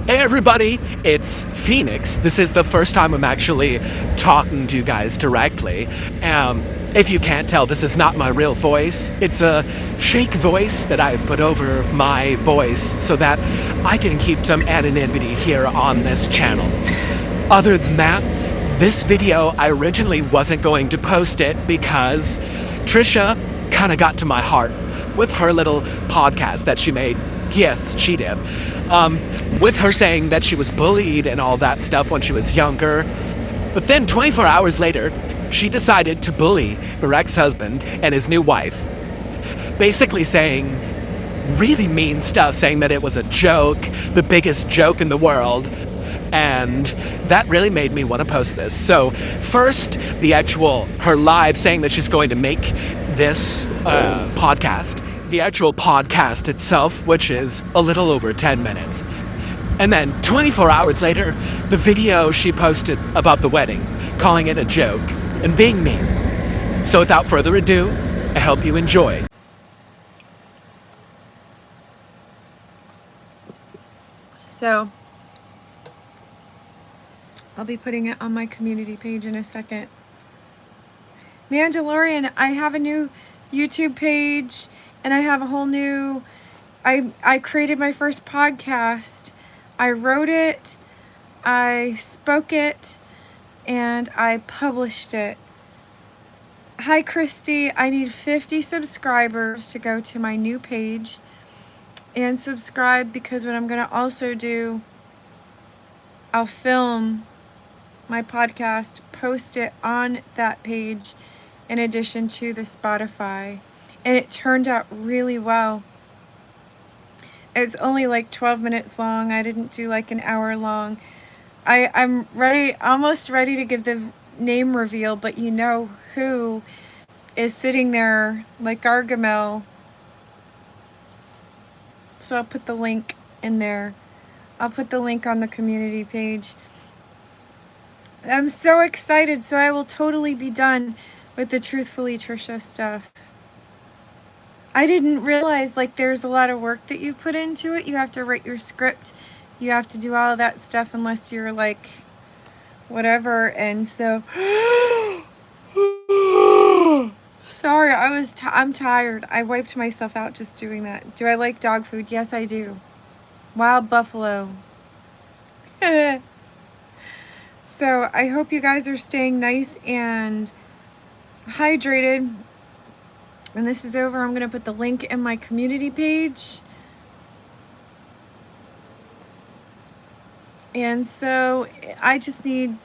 Hey everybody, it's Phoenix. This is the first time I'm actually talking to you guys directly. If you can't tell, this is not my real voice. It's a fake voice that I've put over my voice so that I can keep some anonymity here on this channel. Other than that, this video, I originally wasn't going to post it because Trisha kind of got to my heart with her little podcast that she made. Yes, she did. With her saying that she was bullied and all that stuff when she was younger. But then 24 hours later, she decided to bully her ex-husband and his new wife. Basically saying really mean stuff, saying that it was a joke, the biggest joke in the world. And that really made me want to post this. So first, her live saying that she's going to make this podcast. The actual podcast itself, which is a little over 10 minutes. And then 24 hours later, the video she posted about the wedding, calling it a joke and being mean. So without further ado, I hope you enjoy. So, I'll be putting it on my community page in a second. Mandalorian, I have a new YouTube page. And I have a whole new, I created my first podcast. I wrote it, I spoke it, and I published it. Hi Christy, I need 50 subscribers to go to my new page and subscribe, because what I'm going to also do, I'll film my podcast, post it on that page in addition to the Spotify. And it turned out really well. It's only like 12 minutes long. I didn't do like an hour long. I'm ready, almost ready to give the name reveal, but you know who is sitting there like Gargamel. So I'll put the link in there. I'll put the link on the community page. I'm so excited. So I will totally be done with the Truthfully Trisha stuff. I didn't realize like there's a lot of work that you put into it. You have to write your script. You have to do all of that stuff unless you're like whatever. And so sorry, I'm tired. I wiped myself out just doing that. Do I like dog food? Yes, I do. Wild buffalo. So I hope you guys are staying nice and hydrated. When this is over, I'm going to put the link in my community page. And so I just need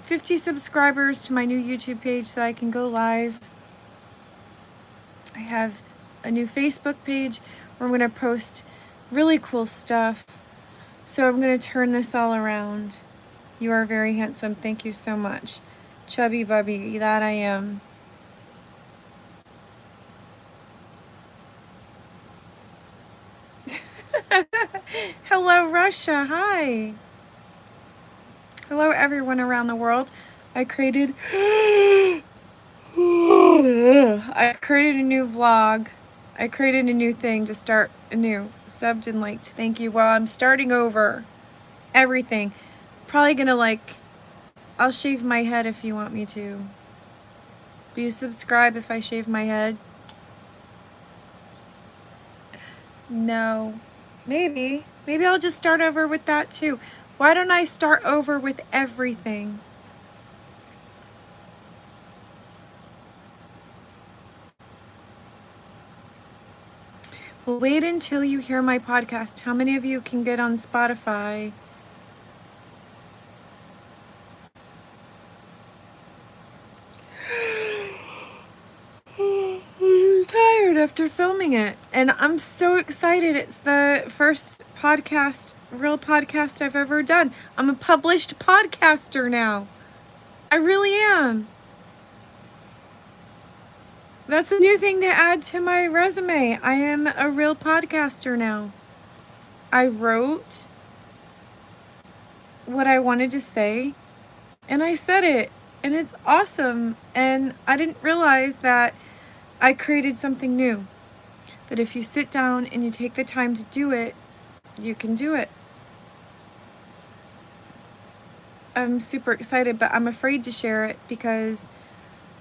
50 subscribers to my new YouTube page so I can go live. I have a new Facebook page where I'm going to post really cool stuff. So I'm going to turn this all around. You are very handsome. Thank you so much. Chubby Bubby, that I am. Hello, Russia. Hi. Hello, everyone around the world. I created a new vlog. I created a new thing to start anew. Subbed and liked. Thank you. Well, I'm starting over. Everything. Probably gonna I'll shave my head if you want me to. Will you subscribe if I shave my head? No. Maybe. Maybe I'll just start over with that too. Why don't I start over with everything? Well, wait until you hear my podcast. How many of you can get on Spotify? I'm tired after filming it. And I'm so excited. It's the first podcast, real podcast I've ever done. I'm a published podcaster now. I really am. That's a new thing to add to my resume. I am a real podcaster now. I wrote what I wanted to say, and I said it, and it's awesome. And I didn't realize that I created something new. That if you sit down and you take the time to do it, you can do it. I'm super excited, but I'm afraid to share it because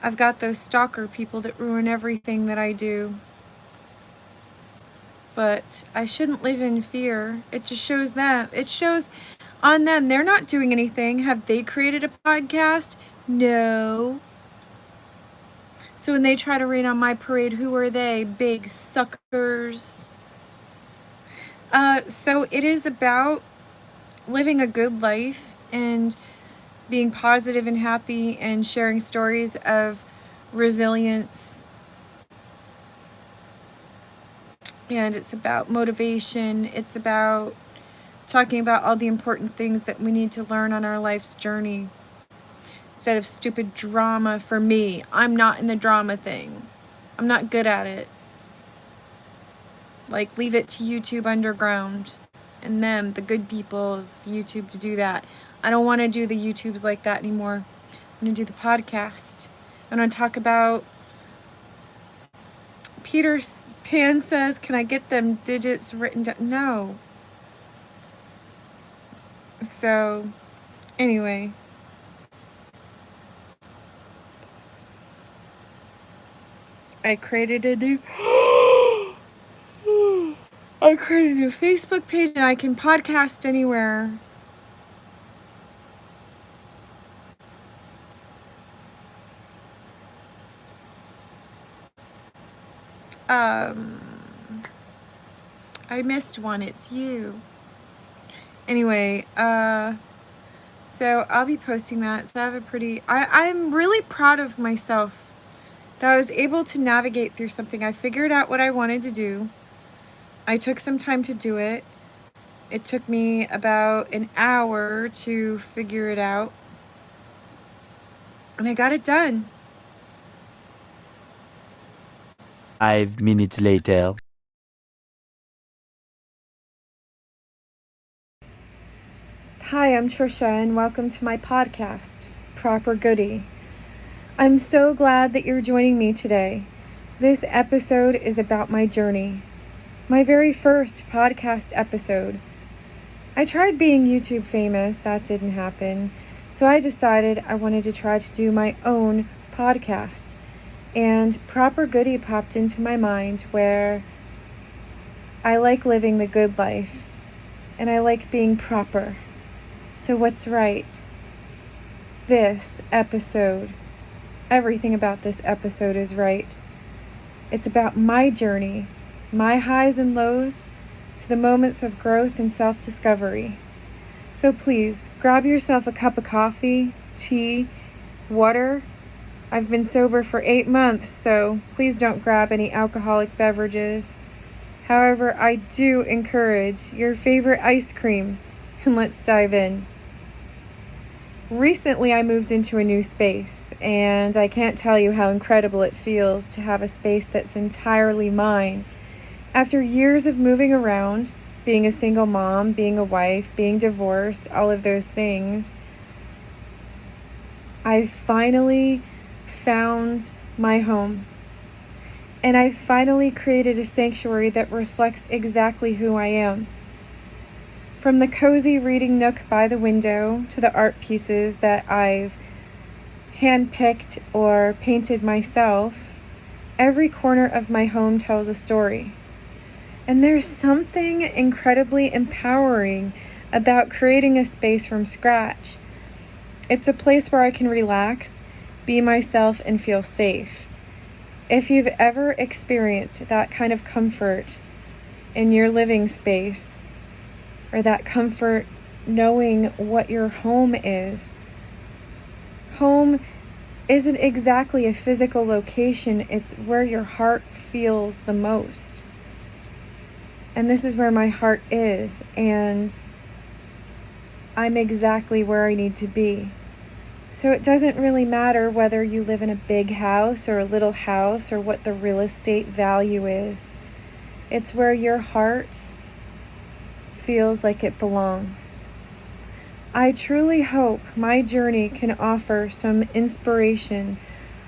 I've got those stalker people that ruin everything that I do. But I shouldn't live in fear. It just shows them. It shows on them. They're not doing anything. Have they created a podcast? No. So when they try to rain on my parade, who are they? Big suckers. So it is about living a good life and being positive and happy and sharing stories of resilience. And it's about motivation. It's about talking about all the important things that we need to learn on our life's journey. Instead of stupid drama for me. I'm not in the drama thing. I'm not good at it. Like, leave it to YouTube Underground and them, the good people of YouTube, to do that. I don't want to do the YouTubes like that anymore. I'm going to do the podcast. I'm going to talk about Peter Pan says, can I get them digits written down? No. So, anyway. I created a new Facebook page, and I can podcast anywhere. I missed one. It's you. Anyway, so I'll be posting that. So I have a pretty... I'm really proud of myself that I was able to navigate through something. I figured out what I wanted to do. I took some time to do it. It took me about an hour to figure it out. And I got it done. 5 minutes later. Hi, I'm Trisha, and welcome to my podcast, Proper Goody. I'm so glad that you're joining me today. This episode is about my journey. My very first podcast episode. I tried being YouTube famous. That didn't happen. So I decided I wanted to try to do my own podcast. And Proper Goody popped into my mind, where I like living the good life. And I like being proper. So what's right? This episode, everything about this episode is right. It's about my journey, my highs and lows, to the moments of growth and self-discovery. So please, grab yourself a cup of coffee, tea, water. I've been sober for 8 months, so please don't grab any alcoholic beverages. However, I do encourage your favorite ice cream, and let's dive in. Recently, I moved into a new space, and I can't tell you how incredible it feels to have a space that's entirely mine. After years of moving around, being a single mom, being a wife, being divorced, all of those things, I've finally found my home. And I've finally created a sanctuary that reflects exactly who I am. From the cozy reading nook by the window to the art pieces that I've handpicked or painted myself, every corner of my home tells a story. And there's something incredibly empowering about creating a space from scratch. It's a place where I can relax, be myself, and feel safe. If you've ever experienced that kind of comfort in your living space, or that comfort knowing what your home is, home isn't exactly a physical location, it's where your heart feels the most. And this is where my heart is, and I'm exactly where I need to be. So it doesn't really matter whether you live in a big house or a little house or what the real estate value is. It's where your heart feels like it belongs. I truly hope my journey can offer some inspiration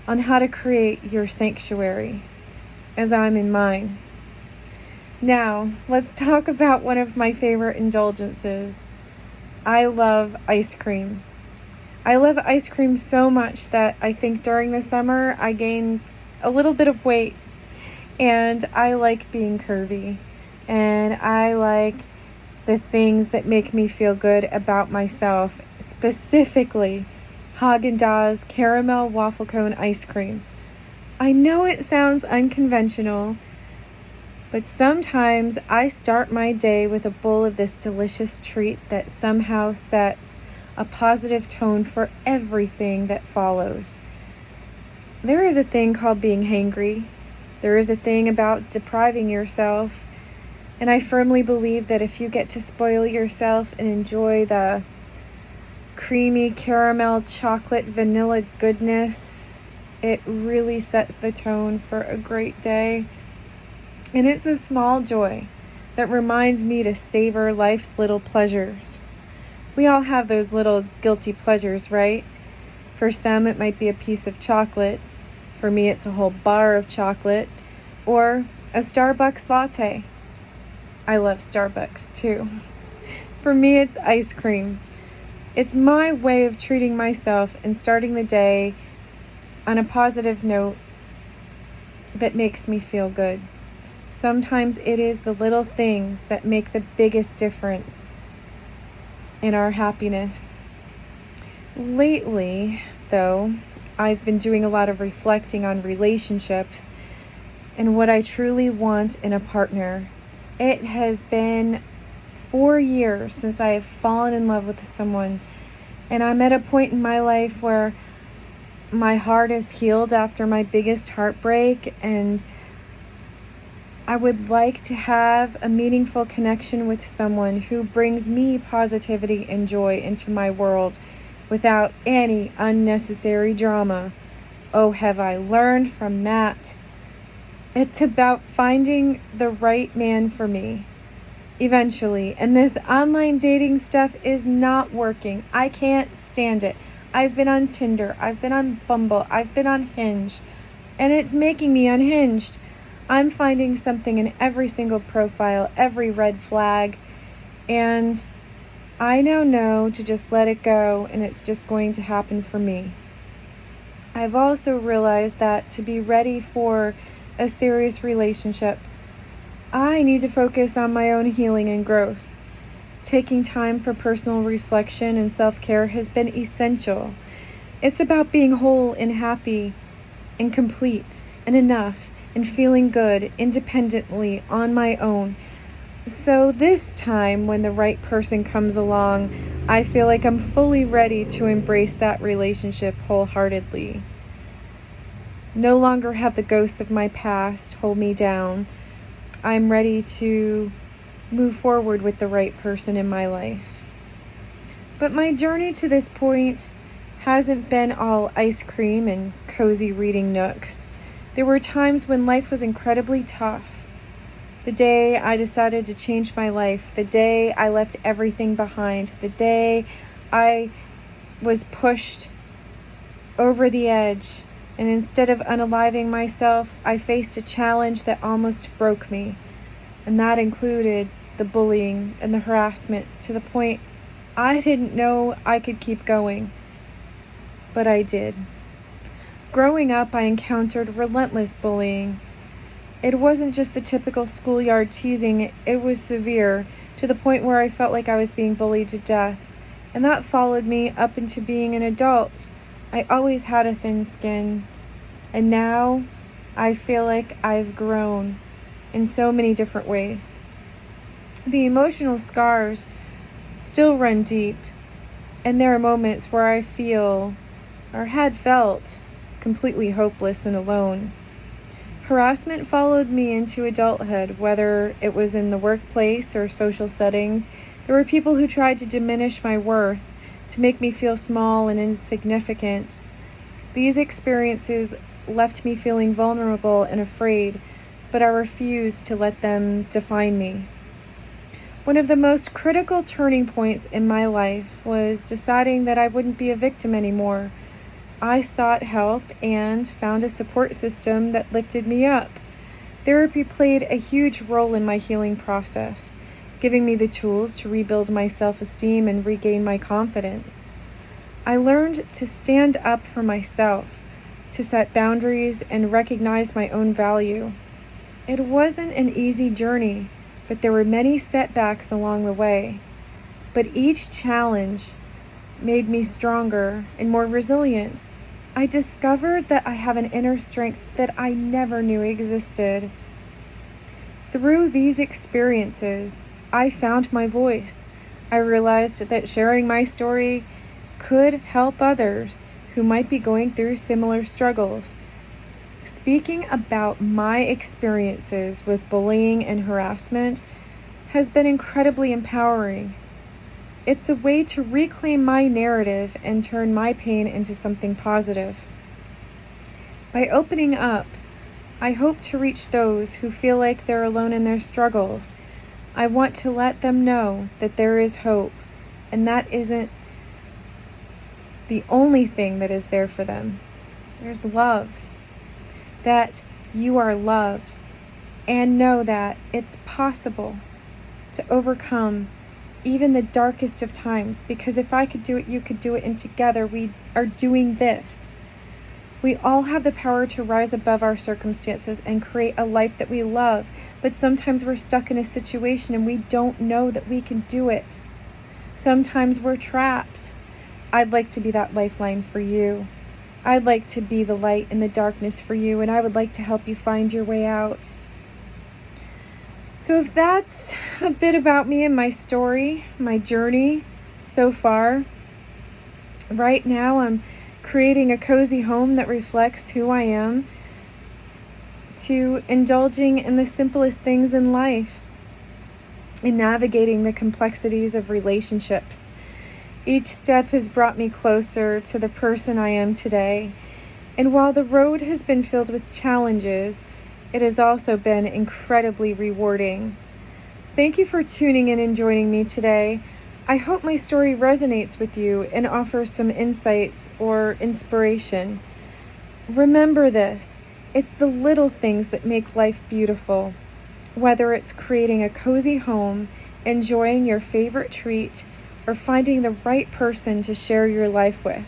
on how to create your sanctuary, as I'm in mine. Now, let's talk about one of my favorite indulgences. I love ice cream. I love ice cream so much that I think during the summer I gain a little bit of weight, and I like being curvy, and I like the things that make me feel good about myself, specifically Haagen-Dazs caramel waffle cone ice cream. I know it sounds unconventional, but sometimes I start my day with a bowl of this delicious treat that somehow sets a positive tone for everything that follows. There is a thing called being hangry. There is a thing about depriving yourself. And I firmly believe that if you get to spoil yourself and enjoy the creamy caramel chocolate vanilla goodness, it really sets the tone for a great day. And it's a small joy that reminds me to savor life's little pleasures. We all have those little guilty pleasures, right? For some, it might be a piece of chocolate. For me, it's a whole bar of chocolate. Or a Starbucks latte. I love Starbucks too. For me, it's ice cream. It's my way of treating myself and starting the day on a positive note that makes me feel good. Sometimes it is the little things that make the biggest difference in our happiness. Lately, though, I've been doing a lot of reflecting on relationships and what I truly want in a partner. It has been 4 years since I have fallen in love with someone, and I'm at a point in my life where my heart is healed after my biggest heartbreak, and I would like to have a meaningful connection with someone who brings me positivity and joy into my world without any unnecessary drama. Oh, have I learned from that? It's about finding the right man for me eventually. And this online dating stuff is not working. I can't stand it. I've been on Tinder. I've been on Bumble. I've been on Hinge. And it's making me unhinged. I'm finding something in every single profile, every red flag. And I now know to just let it go, and it's just going to happen for me. I've also realized that to be ready for a serious relationship, I need to focus on my own healing and growth. Taking time for personal reflection and self-care has been essential. It's about being whole and happy and complete and enough and feeling good independently on my own. So this time, when the right person comes along, I feel like I'm fully ready to embrace that relationship wholeheartedly. No longer have the ghosts of my past hold me down. I'm ready to move forward with the right person in my life. But my journey to this point hasn't been all ice cream and cozy reading nooks. There were times when life was incredibly tough. The day I decided to change my life, the day I left everything behind, the day I was pushed over the edge, and instead of unaliving myself, I faced a challenge that almost broke me. And that included the bullying and the harassment to the point I didn't know I could keep going. But I did. Growing up, I encountered relentless bullying. It wasn't just the typical schoolyard teasing, it was severe, to the point where I felt like I was being bullied to death. And that followed me up into being an adult. I always had a thin skin. And now I feel like I've grown in so many different ways. The emotional scars still run deep. And there are moments where I feel, or had felt, completely hopeless and alone. Harassment followed me into adulthood, whether it was in the workplace or social settings. There were people who tried to diminish my worth, to make me feel small and insignificant. These experiences left me feeling vulnerable and afraid, but I refused to let them define me. One of the most critical turning points in my life was deciding that I wouldn't be a victim anymore. I sought help and found a support system that lifted me up. Therapy played a huge role in my healing process, giving me the tools to rebuild my self-esteem and regain my confidence. I learned to stand up for myself, to set boundaries and recognize my own value. It wasn't an easy journey, but there were many setbacks along the way. But each challenge made me stronger and more resilient. I discovered that I have an inner strength that I never knew existed. Through these experiences, I found my voice. I realized that sharing my story could help others who might be going through similar struggles. Speaking about my experiences with bullying and harassment has been incredibly empowering. It's a way to reclaim my narrative and turn my pain into something positive. By opening up, I hope to reach those who feel like they're alone in their struggles. I want to let them know that there is hope, and that isn't the only thing that is there for them. There's love, that you are loved, and know that it's possible to overcome even the darkest of times, because if I could do it, you could do it, and together we are doing this. We all have the power to rise above our circumstances and create a life that we love, but sometimes we're stuck in a situation and we don't know that we can do it. Sometimes we're trapped. I'd like to be that lifeline for you. I'd like to be the light in the darkness for you, and I would like to help you find your way out. So if that's a bit about me and my story, my journey so far, right now I'm creating a cozy home that reflects who I am, to indulging in the simplest things in life, in navigating the complexities of relationships. Each step has brought me closer to the person I am today. And while the road has been filled with challenges, it has also been incredibly rewarding. Thank you for tuning in and joining me today. I hope my story resonates with you and offers some insights or inspiration. Remember this, it's the little things that make life beautiful. Whether it's creating a cozy home, enjoying your favorite treat, or finding the right person to share your life with.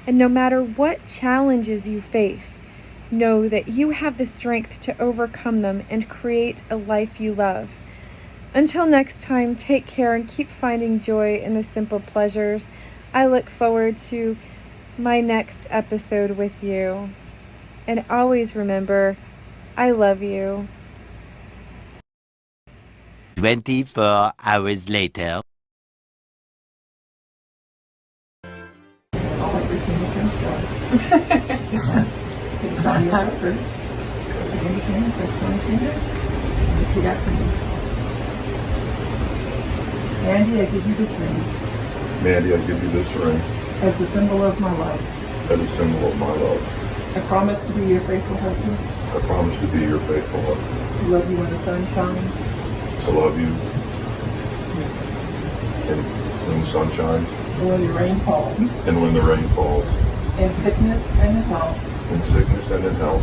And no matter what challenges you face, know that you have the strength to overcome them and create a life you love. Until next time, take care and keep finding joy in the simple pleasures. I look forward to my next episode with you. And always remember, I love you. 24 hours later. Body out first. Again, hand, press one finger, and repeat after me. Mandy, I give you this ring Mandy, I give you this ring as a symbol of my love. as a symbol of my love. I promise to be your faithful husband, I promise to be your faithful husband, to love you when the sun shines, to love you when the sun shines and when the rain falls, and when the rain falls, in sickness and in health, in sickness and in health,